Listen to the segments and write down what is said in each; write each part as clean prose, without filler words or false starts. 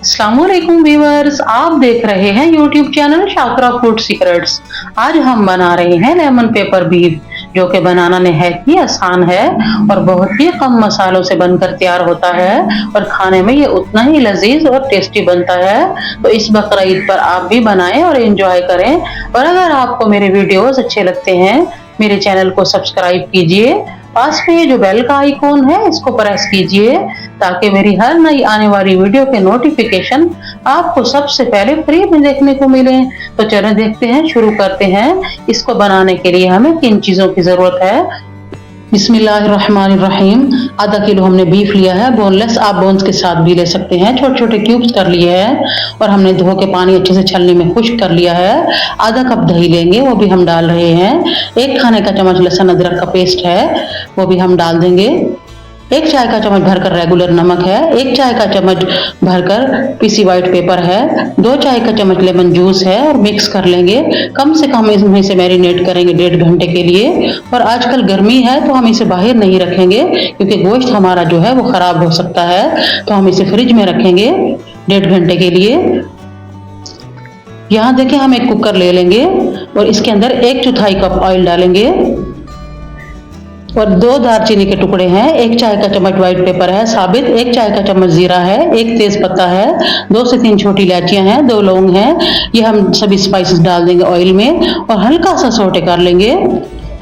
अस्सलामुअलैकुम व्यूअर्स, आप देख रहे हैं YouTube channel Shakra food secrets. आज हम बना रहे हैं लेमन पेपर बीफ, जो कि बनाना निहायत ही आसान है और बहुत ही कम मसालों से बनकर तैयार होता है और खाने में ये उतना ही लजीज और टेस्टी बनता है। तो इस बकरा ईद पर आप भी बनाएं और एंजॉय करें। और अगर आपको मेरे वीडियोस अच्छे लगते हैं, मेरे चैनल को सब्सक्राइब कीजिए। पास में ये जो बेल का आइकॉन है, इसको प्रेस कीजिए ताकि मेरी हर नई आने वाली वीडियो के नोटिफिकेशन आपको सबसे पहले फ्री में देखने को मिले। तो चलो देखते हैं, शुरू करते हैं। इसको बनाने के लिए हमें किन चीजों की जरूरत है। बिस्मिल्लाहिर्रहमानिर्रहीम। आधा किलो हमने बीफ लिया है, बोनलेस। आप बोन्स के साथ भी ले सकते हैं। छोटे छोटे क्यूब्स कर लिए हैं और हमने धो के पानी अच्छे से छलनी में खुश्क कर लिया है। आधा कप दही लेंगे, वो भी हम डाल रहे हैं। 1 खाने का चम्मच लहसुन अदरक का पेस्ट है, वो भी हम डाल देंगे। 1 चाय का चम्मच भरकर रेगुलर नमक है। 1 चाय का चम्मच भरकर पीसी व्हाइट पेपर है। 2 चाय का चम्मच लेमन जूस है और मिक्स कर लेंगे। कम से कम इसमें से मैरिनेट करेंगे 1.5 घंटे के लिए। और आजकल गर्मी है तो हम इसे बाहर नहीं रखेंगे, क्योंकि गोश्त हमारा जो है वो खराब हो सकता है। तो हम इसे फ्रिज में रखेंगे 1.5 घंटे के लिए। यहाँ देखिए, हम एक कुकर ले लेंगे और इसके अंदर 1/4 कप ऑयल डालेंगे और 2 दालचीनी के टुकड़े हैं। 1 चाय का चम्मच व्हाइट पेपर है साबित। 1 चाय का चम्मच जीरा है। 1 तेज पत्ता है। 2 से 3 छोटी इलायचियां हैं। 2 लौंग हैं। ये हम सभी स्पाइसेस डाल देंगे ऑयल में और हल्का सा सोटे कर लेंगे।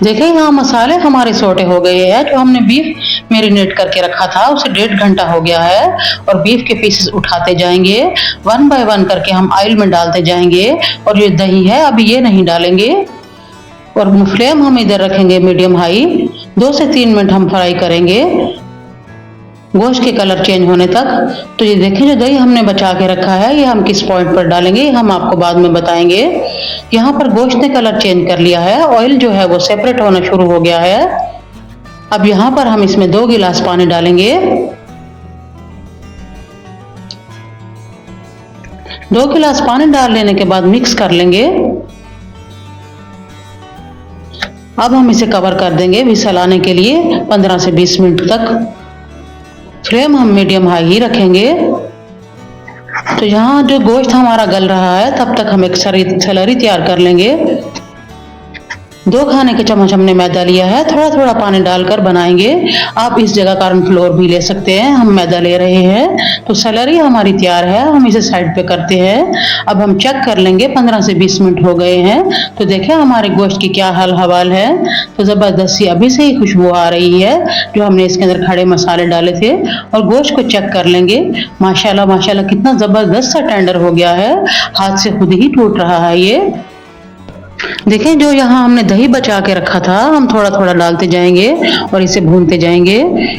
देखिए, यहाँ मसाले हमारे सोटे हो गए हैं। जो हमने बीफ मैरिनेट करके रखा था उसे 1.5 घंटा हो गया है और बीफ के पीसेस उठाते जाएंगे। 1 बाय 1 करके हम ऑयल में डालते जाएंगे। और ये दही है, अभी ये नहीं डालेंगे। और फ्लेम हम इधर रखेंगे मीडियम हाई। 2 से 3 मिनट हम फ्राई करेंगे गोश्त के कलर चेंज होने तक। तो ये देखिए, जो दही हमने बचा के रखा है, ये हम किस पॉइंट पर डालेंगे हम आपको बाद में बताएंगे। यहाँ पर गोश्त ने कलर चेंज कर लिया है, ऑयल जो है वो सेपरेट होना शुरू हो गया है। अब यहाँ पर हम इसमें 2 गिलास पानी डालेंगे। 2 गिलास पानी डाल लेने के बाद मिक्स कर लेंगे। अब हम इसे कवर कर देंगे विसल आने के लिए 15 से 20 मिनट तक। फ्लेम हम मीडियम हाई ही रखेंगे। तो यहाँ जो गोश्त हमारा गल रहा है, तब तक हम एक सैलरी तैयार कर लेंगे। 2 खाने के चम्मच हमने मैदा लिया है, थोड़ा थोड़ा पानी डालकर बनाएंगे। आप इस जगह कॉर्नफ्लोर भी ले सकते हैं, हम मैदा ले रहे हैं। तो सैलरी हमारी तैयार है, हम इसे साइड पे करते हैं। अब हम चेक कर लेंगे, 15 से 20 मिनट हो गए हैं। तो देखिए हमारे गोश्त की क्या हाल हवाल है। तो जबरदस्त सी अभी से ही खुशबू आ रही है, जो हमने इसके अंदर खड़े मसाले डाले थे। और गोश्त को चेक कर लेंगे। माशाल्लाह माशाल्लाह, कितना जबरदस्त सा टेंडर हो गया है, हाथ से खुद ही टूट रहा है ये। देखें, जो यहाँ हमने दही बचा के रखा था, हम थोड़ा थोड़ा डालते जाएंगे और इसे भूनते जाएंगे।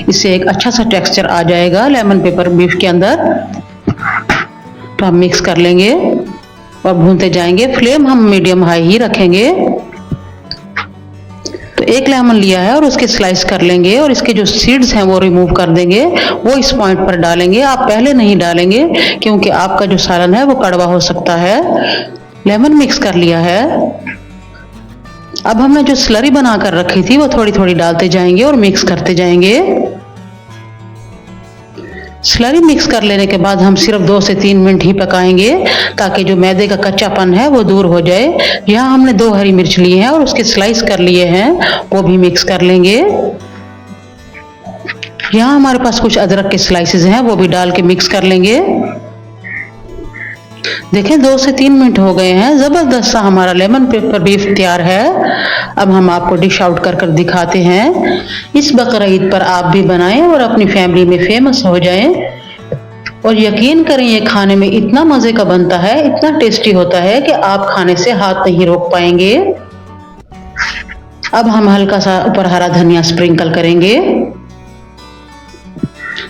इससे एक अच्छा सा टेक्सचर आ जाएगा लेमन पेपर बीफ के अंदर। तो हम मिक्स कर लेंगे और भूनते जाएंगे। फ्लेम हम मीडियम हाई ही रखेंगे। तो 1 लेमन लिया है और उसके स्लाइस कर लेंगे और इसके जो सीड्स हैं वो रिमूव कर देंगे। वो इस पॉइंट पर डालेंगे, आप पहले नहीं डालेंगे, क्योंकि आपका जो सालन है वो कड़वा हो सकता है। लेमन मिक्स कर लिया है। अब हमने जो स्लरी बनाकर रखी थी वो थोड़ी थोड़ी डालते जाएंगे और मिक्स करते जाएंगे। स्लरी मिक्स कर लेने के बाद हम सिर्फ 2 से 3 मिनट ही पकाएंगे, ताकि जो मैदे का कच्चापन है वो दूर हो जाए। यहाँ हमने 2 हरी मिर्च लिए हैं और उसके स्लाइस कर लिए हैं, वो भी मिक्स कर लेंगे। यहाँ हमारे पास कुछ अदरक के स्लाइसेस हैं, वो भी डाल के मिक्स कर लेंगे। देखें, 2 से 3 मिनट हो गए हैं। जबरदस्त सा हमारा लेमन पेपर बीफ तैयार है। अब हम आपको डिश आउट कर कर दिखाते हैं। इस बकरा ईद पर आप भी बनाएं और अपनी फैमिली में फेमस हो जाएं। और यकीन करें, ये खाने में इतना मजे का बनता है, इतना टेस्टी होता है कि आप खाने से हाथ नहीं रोक पाएंगे। अब हम हल्का सा ऊपर हरा धनिया स्प्रिंकल करेंगे।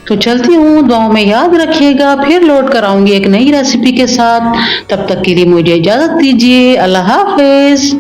तो चलती हूँ, दुआओं में याद रखिएगा। फिर लौट कर आऊंगी एक नई रेसिपी के साथ। तब तक के लिए मुझे इजाजत दीजिए। अल्लाह हाफिज।